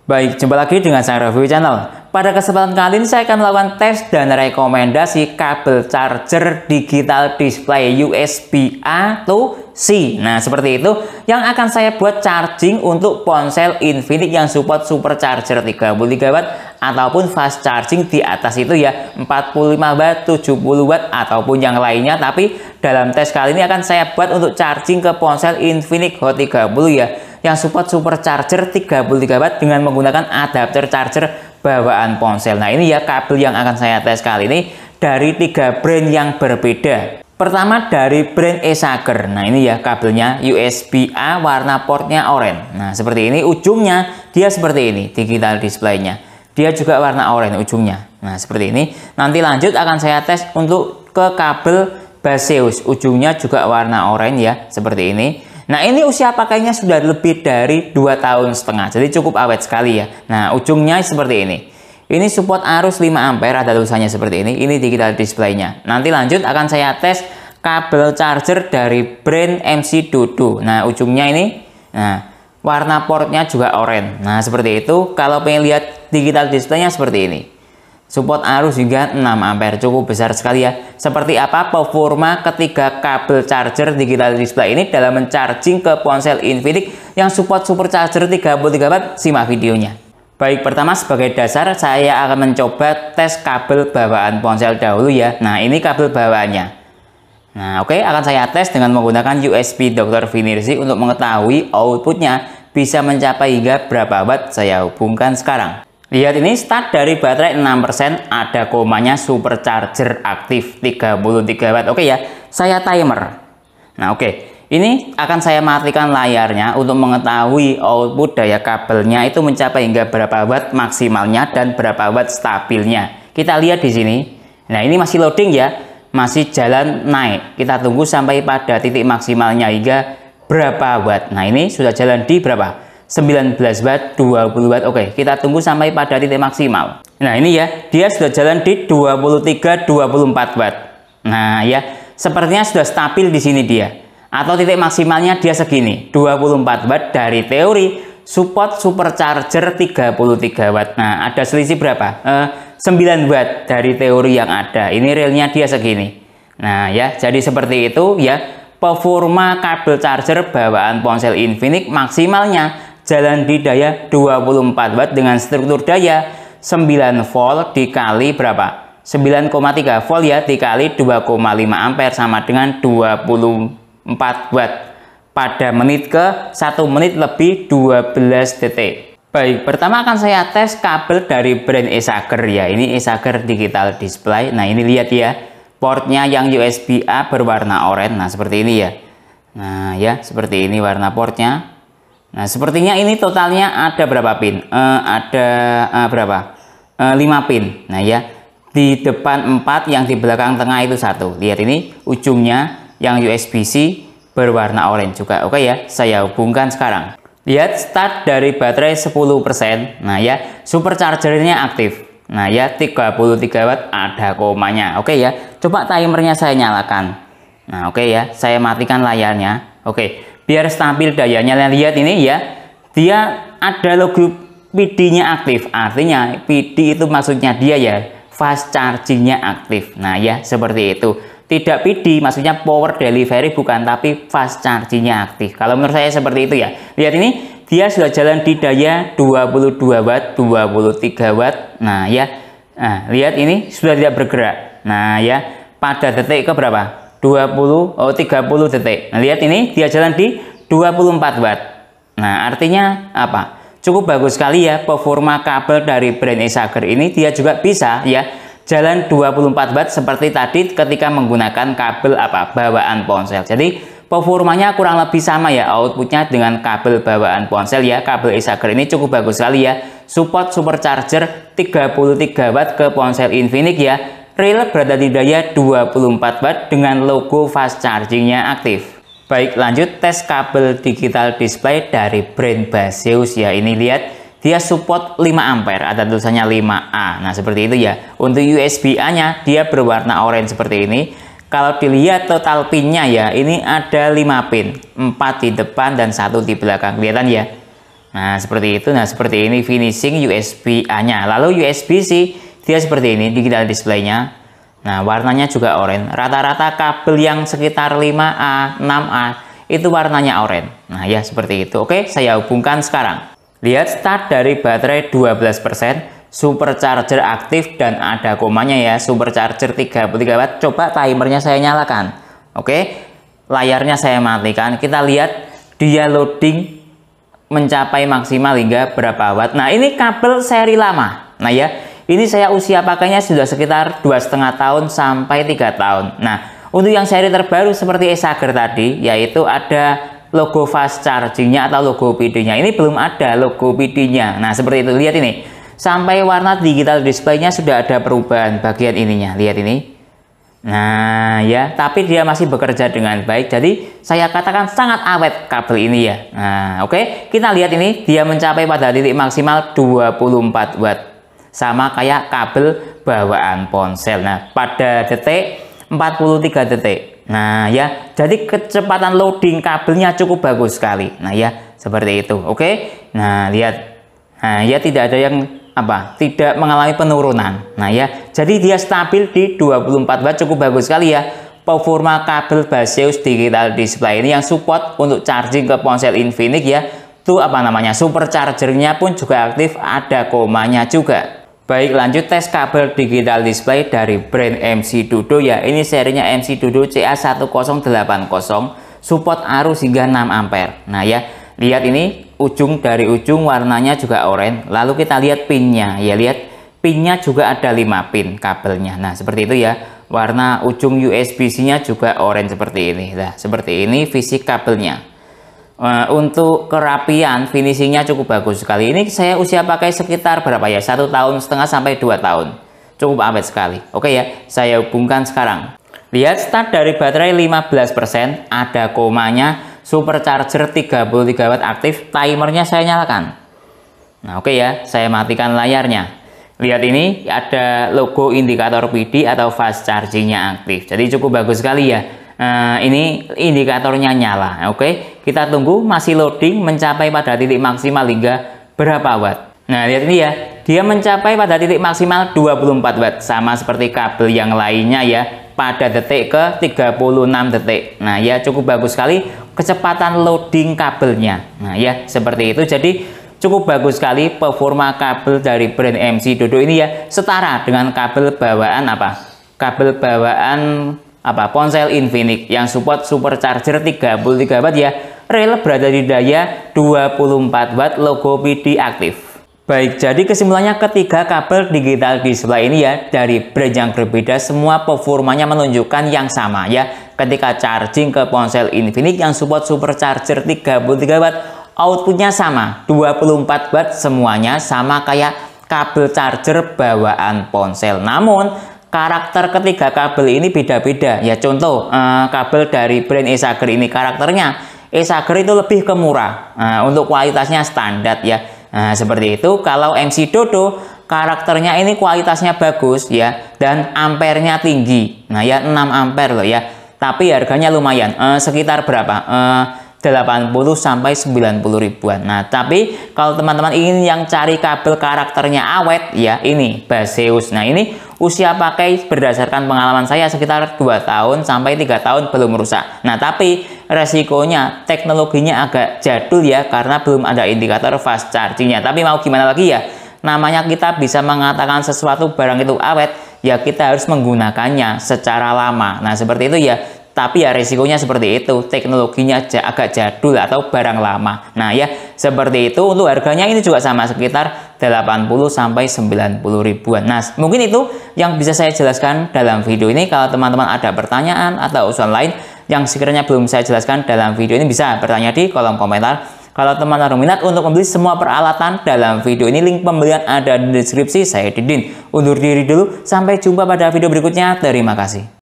Baik, jumpa lagi dengan saya Review Channel. Pada kesempatan kali ini saya akan melakukan tes dan rekomendasi kabel charger digital display USB A to C. Nah, seperti itu yang akan saya buat charging untuk ponsel Infinix yang support supercharger 33 watt ataupun fast charging di atas itu ya 45 watt, 70 watt ataupun yang lainnya. Tapi dalam tes kali ini akan saya buat untuk charging ke ponsel Infinix Hot 30 ya, yang support supercharger 33 watt dengan menggunakan adapter charger bawaan ponsel. Nah, ini ya kabel yang akan saya tes kali ini dari 3 brand yang berbeda. Pertama dari brand Esager. Nah, ini ya kabelnya USB A, warna portnya oranye. Nah, seperti ini ujungnya, dia seperti ini digital displaynya. Dia juga warna oranye ujungnya. Nah, seperti ini. Nanti lanjut akan saya tes untuk ke kabel Baseus. Ujungnya juga warna oranye ya, seperti ini. Nah, ini usia pakainya sudah lebih dari 2,5 tahun, jadi cukup awet sekali ya. Nah, ujungnya seperti ini. Ini support arus 5 ampere, ada tulisannya seperti ini. Ini digital displaynya. Nanti lanjut akan saya tes kabel charger dari brand MC Dodo. Nah, ujungnya ini. Nah, warna portnya juga oranye. Nah, seperti itu. Kalau pengen lihat digital displaynya seperti ini. Support arus hingga 6 ampere, cukup besar sekali ya. Seperti apa performa ketiga kabel charger digital display ini dalam mencharging ke ponsel Infinix yang support supercharger 33 watt? Simak videonya. Baik, pertama sebagai dasar saya akan mencoba tes kabel bawaan ponsel dahulu ya. Nah, ini kabel bawaannya. Nah, oke, akan saya tes dengan menggunakan USB Dr. Finersi untuk mengetahui outputnya bisa mencapai hingga berapa watt. Saya hubungkan sekarang. Lihat ini, start dari baterai 6%, ada komanya supercharger aktif 33 watt. Oke ya, saya timer. Nah, oke. Ini akan saya matikan layarnya untuk mengetahui output daya kabelnya itu mencapai hingga berapa watt maksimalnya dan berapa watt stabilnya. Kita lihat di sini. Nah, ini masih loading ya, masih jalan naik. Kita tunggu sampai pada titik maksimalnya hingga berapa watt. Nah, ini sudah jalan di berapa? 19 watt, 20 watt. Oke, kita tunggu sampai pada titik maksimal. Nah, ini ya, dia sudah jalan di 23-24 watt. Nah, ya, sepertinya sudah stabil di sini dia. Atau titik maksimalnya dia segini, 24 watt dari teori support supercharger 33 watt. Nah, ada selisih berapa? 9 watt dari teori yang ada. Ini realnya dia segini. Nah, ya, jadi seperti itu ya. Performa kabel charger bawaan ponsel Infinix maksimalnya jalan di daya 24 watt dengan struktur daya 9 volt dikali berapa? 9,3 volt ya, dikali 2,5 ampere sama dengan 24 watt pada menit ke 1 menit lebih 12 detik. Baik, pertama akan saya tes kabel dari brand Esager ya. Ini Esager digital display. Nah, ini lihat ya, portnya yang USB A berwarna oranye. Nah, seperti ini ya. Nah, ya, seperti ini warna portnya. Nah, sepertinya ini totalnya ada berapa pin? Berapa? 5 pin. Nah, ya. Di depan 4, yang di belakang tengah itu 1. Lihat ini ujungnya yang USB-C berwarna oranye juga. Oke ya, saya hubungkan sekarang. Lihat start dari baterai 10%. Nah, ya, superchargernya aktif. Nah, ya, 33 watt ada komanya. Oke ya. Coba timernya saya nyalakan. Nah, oke ya, saya matikan layarnya. Oke. Biar stabil dayanya, lihat ini ya, dia ada logo PD-nya aktif, artinya PD itu maksudnya dia ya fast chargingnya aktif. Nah ya, seperti itu. Tidak PD maksudnya power delivery bukan, tapi fast chargingnya aktif. Kalau menurut saya seperti itu ya. Lihat ini, dia sudah jalan di daya 22 watt, 23 watt. Nah ya, nah, lihat ini sudah tidak bergerak. Nah ya, pada detik ke berapa? 30 detik. Nah, lihat ini dia jalan di 24 watt. Nah, artinya apa? Cukup bagus sekali ya performa kabel dari brand Esager ini. Dia juga bisa ya jalan 24 watt seperti tadi ketika menggunakan kabel apa? Bawaan ponsel. Jadi performanya kurang lebih sama ya outputnya dengan kabel bawaan ponsel ya. Kabel Esager ini cukup bagus sekali ya. Support supercharger 33 watt ke ponsel Infinix ya. Real berada di daya 24 watt dengan logo fast chargingnya aktif. Baik, lanjut tes kabel digital display dari brand Baseus ya. Ini lihat, dia support 5 ampere, ada tulisannya 5A. Nah, seperti itu ya. Untuk USB A-nya dia berwarna oranye seperti ini. Kalau dilihat total pinnya ya, ini ada 5 pin, 4 di depan dan 1 di belakang. Kelihatan ya. Nah, seperti itu. Nah, seperti ini finishing USB-A-nya. Lalu USB-C dia seperti ini digital display-nya. Nah, warnanya juga oranye. Rata-rata kabel yang sekitar 5A, 6A itu warnanya oranye. Nah, ya seperti itu. Oke, saya hubungkan sekarang. Lihat start dari baterai 12%. Supercharger aktif dan ada komanya ya, supercharger 33 watt. Coba timernya saya nyalakan. Oke, layarnya saya matikan. Kita lihat dia loading mencapai maksimal hingga berapa watt. Nah, ini kabel seri lama. Nah ya, ini saya usia pakainya sudah sekitar 2,5 tahun sampai 3 tahun. Nah, untuk yang seri terbaru seperti Acer tadi, yaitu ada logo fast charging-nya atau logo PD-nya. Ini belum ada logo PD-nya. Nah, seperti itu. Lihat ini. Sampai warna digital display-nya sudah ada perubahan bagian ininya. Lihat ini. Nah, ya, tapi dia masih bekerja dengan baik. Jadi, saya katakan sangat awet kabel ini ya. Nah, oke. Kita lihat ini. Dia mencapai pada titik maksimal 24 watt. Sama kayak kabel bawaan ponsel. Nah, pada detik 43 detik. Nah, ya. Jadi, kecepatan loading kabelnya cukup bagus sekali. Nah, ya. Seperti itu. Oke. Nah, lihat. Nah, ya, tidak ada yang tidak mengalami penurunan. Nah ya, jadi dia stabil di 24 watt, cukup bagus sekali ya. Performa kabel Baseus digital display ini yang support untuk charging ke ponsel Infinix ya. Itu superchargernya pun juga aktif, ada komanya juga. Baik, lanjut tes kabel digital display dari brand MC Dodo ya. Ini serinya MC Dodo CA1080, support arus hingga 6 ampere. Nah ya, lihat ini. Ujung dari ujung warnanya juga oranye. Lalu kita lihat pinnya ya, lihat pinnya juga ada 5 pin kabelnya. Nah, seperti itu ya. Warna ujung USB-C nya juga oranye seperti ini. Nah, seperti ini fisik kabelnya. Untuk kerapian finishingnya cukup bagus sekali. Ini saya usia pakai sekitar berapa ya, 1,5 tahun sampai 2 tahun. Cukup awet sekali. Oke ya, saya hubungkan sekarang. Lihat start dari baterai 15%, ada komanya. Supercharger 33 watt aktif, timernya saya nyalakan. Nah, oke ya, saya matikan layarnya. Lihat ini ada logo indikator PD atau fast chargingnya aktif. Jadi cukup bagus sekali ya. Ini indikatornya nyala. Oke, kita tunggu masih loading mencapai pada titik maksimal hingga berapa watt. Nah, lihat ini ya, dia mencapai pada titik maksimal 24 watt sama seperti kabel yang lainnya ya. Pada detik ke 36 detik. Nah ya, cukup bagus sekali kecepatan loading kabelnya. Nah ya, seperti itu. Jadi cukup bagus sekali performa kabel dari brand MC Dodo ini ya, setara dengan kabel bawaan kabel bawaan ponsel Infinix yang support supercharger 33 watt ya. Rel berada di daya 24 watt, logo PD aktif. Baik, jadi kesimpulannya ketiga kabel digital display ini ya, dari brand yang berbeda, semua performanya menunjukkan yang sama ya. Ketika charging ke ponsel Infinix yang support supercharger 33 watt, outputnya sama, 24 watt semuanya, sama kayak kabel charger bawaan ponsel. Namun, karakter ketiga kabel ini beda-beda ya. Contoh, kabel dari brand Acer ini karakternya, Acer itu lebih ke murah, untuk kualitasnya standar ya. Nah, seperti itu. Kalau MC Dodo karakternya ini kualitasnya bagus ya, dan ampernya tinggi. Nah ya, 6 ampere loh ya. Tapi harganya lumayan, sekitar berapa? 80 sampai 90 ribuan. Nah, tapi kalau teman-teman ingin yang cari kabel karakternya awet ya, ini Baseus. Nah, ini usia pakai berdasarkan pengalaman saya sekitar 2 tahun sampai 3 tahun belum rusak. Nah, tapi resikonya teknologinya agak jadul ya, karena belum ada indikator fast chargingnya. Tapi mau gimana lagi ya, namanya kita bisa mengatakan sesuatu barang itu awet ya, kita harus menggunakannya secara lama. Nah, seperti itu ya. Tapi ya resikonya seperti itu, teknologinya agak jadul atau barang lama. Nah ya, seperti itu. Untuk harganya ini juga sama, sekitar 80 sampai 90 ribuan. Nah, mungkin itu yang bisa saya jelaskan dalam video ini. Kalau teman-teman ada pertanyaan atau usulan lain yang sekiranya belum saya jelaskan dalam video ini, bisa bertanya di kolom komentar. Kalau teman-teman minat untuk membeli semua peralatan dalam video ini, link pembelian ada di deskripsi. Saya Didin, undur diri dulu. Sampai jumpa pada video berikutnya. Terima kasih.